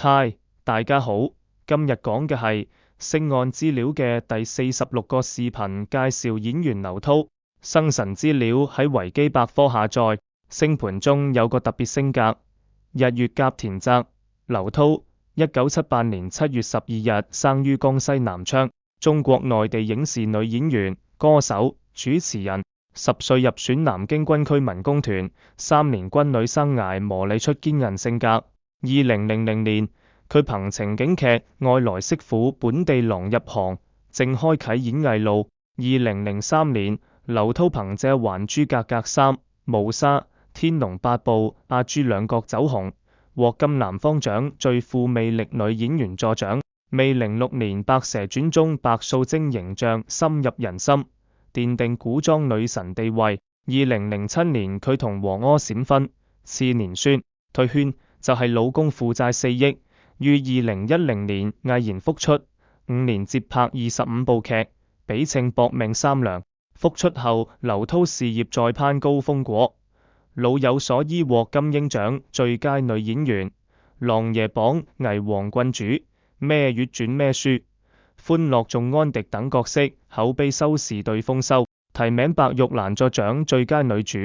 嗨，大家好，今日講嘅係星岸資料嘅第46個視頻，介紹演員劉濤。生辰資料喺維基百科下載。星盤中有個特別星格，日月甲田宅。劉濤，1978年7月12日生於江西南昌，中國內地影視女演員、歌手、主持人。10歲入選南京軍區民工團，3年軍旅生涯磨礪出堅韌性格。2000年，佢憑情景劇《外來媳婦本地郎》入行，正開啟演藝路。2003年，劉濤憑借《還珠格格3》、《無沙》、《天龍八部》阿朱兩角走紅，獲金南方獎最富魅力女演員座獎。2006年，《白蛇傳》中白素貞形象深入人心，奠定古裝女神地位。2007年，佢同黃柯閃婚，次年宣退圈，就係老公負債4億。於2010年毅然復出，5年接拍25部劇，比稱搏命三娘。復出後，劉濤事業再攀高峰果，老有所依獲金鷹獎最佳女演員、琅琊榜霓凰郡主、咩月轉咩書、歡樂頌安迪等角色，口碑收視對豐收，提名白玉蘭作獎最佳女主。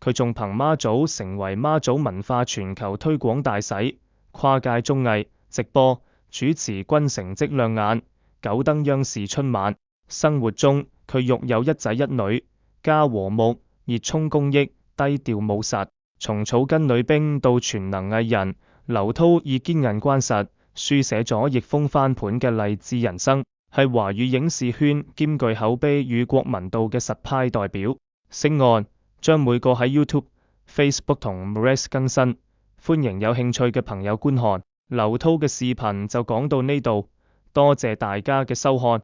佢仲憑媽祖成為媽祖文化全球推廣大使，跨界綜藝、直播、主持均成績亮眼，久登央視春晚。生活中，佢育有1仔1女，家和睦，熱衷公益，低調務實。從草根女兵到全能藝人，劉濤以堅韌關實，書寫咗逆風翻盤嘅勵志人生，係華語影視圈兼具口碑與國民度嘅實派代表。星岸將每個喺 YouTube、Facebook 同 Threads 更新，歡迎有興趣嘅朋友觀看。劉濤嘅視頻就講到呢度，多謝大家嘅收看。